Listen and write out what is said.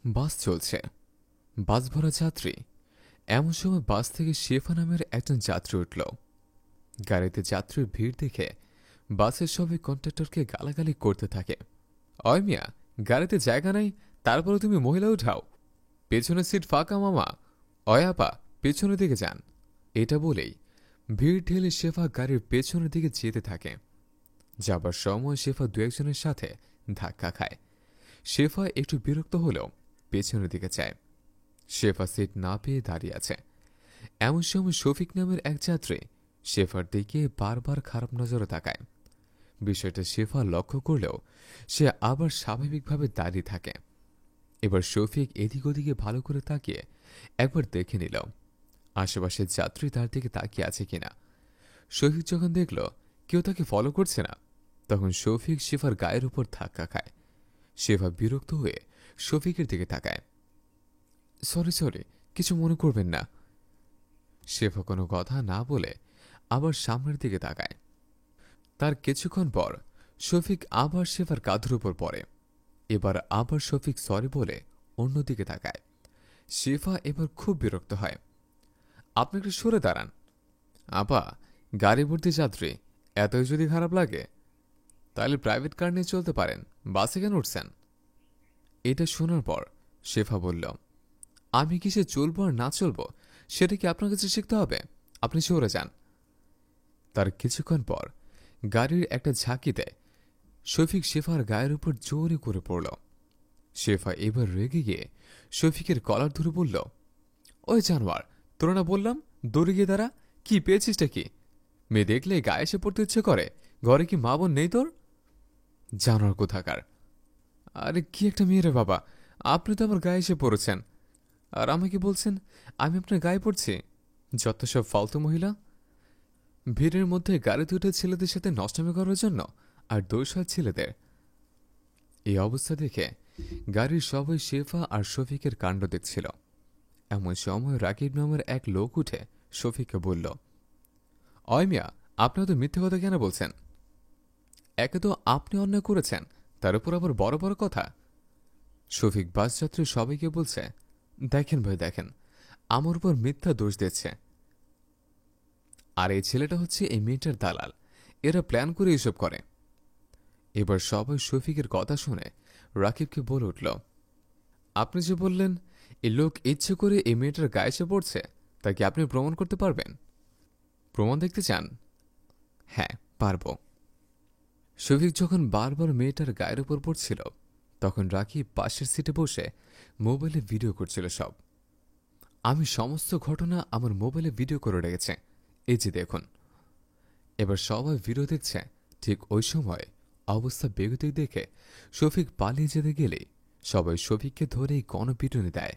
বাস চলছে, বাস ভরা যাত্রী। এমন সময় বাস থেকে শেফা নামের একজন যাত্রী উঠল। গাড়িতে যাত্রীর ভিড় দেখে বাসের সবাই কন্ডাক্টরকে গালাগালি করতে থাকে। অয় মিয়া, গাড়িতে জায়গা নাই, তারপরে তুমি মহিলা উঠাও। পেছনের সিট ফাঁকা মামা। অয় আপা, পেছনের দিকে যান। এটা বলেই ভিড় ঠেলে শেফা গাড়ির পেছনের দিকে যেতে থাকে। যাবার সময় শেফা দু একজনের সাথে ধাক্কা খায়। শেফা একটু বিরক্ত হলেও পেছনের দিকে চায়। শেফা সিট না পেয়ে দাঁড়িয়ে আছে। এমন সময় শফিক নামের এক যাত্রী শেফার দিকে বারবার খারাপ নজরে তাকায়। বিষয়টা শেফা লক্ষ্য করলেও সে আবার স্বাভাবিকভাবে দাঁড়িয়ে থাকে। এবার শফিক এদিক ওদিকে ভালো করে তাকিয়ে একবার দেখে নিল আশেপাশের যাত্রী তার দিকে তাকিয়ে আছে কিনা। শফিক যখন দেখল কেউ তাকে ফলো করছে না, তখন শফিক শেফার গায়ের উপর ধাক্কা খায়। শেফা বিরক্ত হয়ে শফিকের দিকে তাকায়। সরি সরি, কিছু মনে করবেন না। শেফা কোনো কথা না বলে আবার সামনের দিকে তাকায়। তার কিছুক্ষণ পর শফিক আবার শেফার কাঁধের উপর পড়ে। এবার আবার শফিক সরি বলে অন্যদিকে তাকায়। শেফা এবার খুব বিরক্ত হয়। আপনি একটু সরে দাঁড়ান। আপা, গাড়ি ভর্তি যাত্রী, এতই যদি খারাপ লাগে তাহলে প্রাইভেট কার নিয়ে চলতে পারেন, বাসে কেন উঠছেন? এটা শোনার পর শেফা বলল, আমি কিসে চলবো আর না চলবো সেটা কি আপনার কাছে শিখতে হবে? আপনি সরে যান। তার কিছুক্ষণ পর গাড়ির একটা ঝাঁকিতে শফিক শেফার গায়ের উপর জোরে করে পড়ল। শেফা এবার রেগে গিয়ে শফিকের কলার ধরে বলল, ওই জানোয়ার, তোরা না বললাম দৌড়ে গিয়ে দাঁড়া, কি পেয়েছিসটা কি? মেয়ে দেখলে গায়ে এসে পড়তে ইচ্ছে করে, ঘরে কি মা বোন নেই তোর? জানোয়ার কোথাকার! আরে কি একটা মেয়ে রে বাবা, আপনি তো আমার গায়ে এসে পড়েছেন আর আমাকে বলছেন আমি আপনার গায়ে পড়ছি। যত সব ফালতু মহিলা! ভিড়ের মধ্যে গাড়িতে উঠে ছেলেদের সাথে নষ্টমী করার জন্য আর দোষ হয় ছেলেদের। এই অবস্থা দেখে গাড়ির সবাই শেফা আর শফিকের কাণ্ড দেখছিল। এমন সময় রাকিব নামের এক লোক উঠে শফিককে বলল, অয় মিয়া, আপনি তো মিথ্যে কথা কেন বলছেন? একে তো আপনি অন্যায় করেছেন, তার উপর আবার বড় বড় কথা। শফিক বাস যাত্রী সবাইকে বলছে, দেখেন ভাই দেখেন, আমার উপর মিথ্যা দোষ দিচ্ছে। আর এই ছেলেটা হচ্ছে এই মেয়েটার দালাল, এরা প্ল্যান করে এসব করে। এবার সবাই শফিকের কথা শুনে রাকিবকে বলে উঠল, আপনি যে বললেন এই লোক ইচ্ছে করে এই মেয়েটার গায়ে এসে পড়ছে, তা কি আপনি প্রমাণ করতে পারবেন? প্রমাণ দেখতে চান? হ্যাঁ, পারব। শফিক যখন বারবার মেয়েটার গায়ের উপর পড়ছিল, তখন রাকিব পাশের সিটে বসে মোবাইলে ভিডিও করছিল সব। আমি সমস্ত ঘটনা আমার মোবাইলে ভিডিও করে রেখেছে, এই যে দেখুন। এবার সবাই ভিডিও দেখছে। ঠিক ওই সময় অবস্থা বেগতিক দেখে শফিক পালিয়ে যেতে গেলে সবাই শফিককে ধরেই গণপিটুনি দেয়।